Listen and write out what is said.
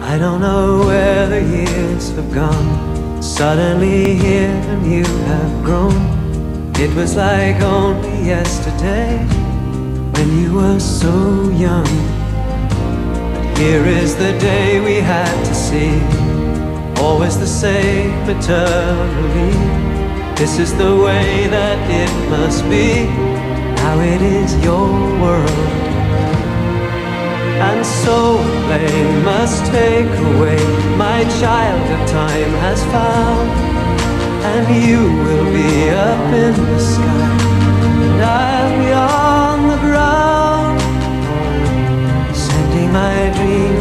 I don't know where the years have gone. Suddenly here and you have grown. It was like only yesterday when you were so young. But here is the day we had to see, always the same eternally. This is the way that it must be. Now it is your world, and so play must take away my childhood time has found. And you will be up in the sky, and I'll be on the ground, sending my dreams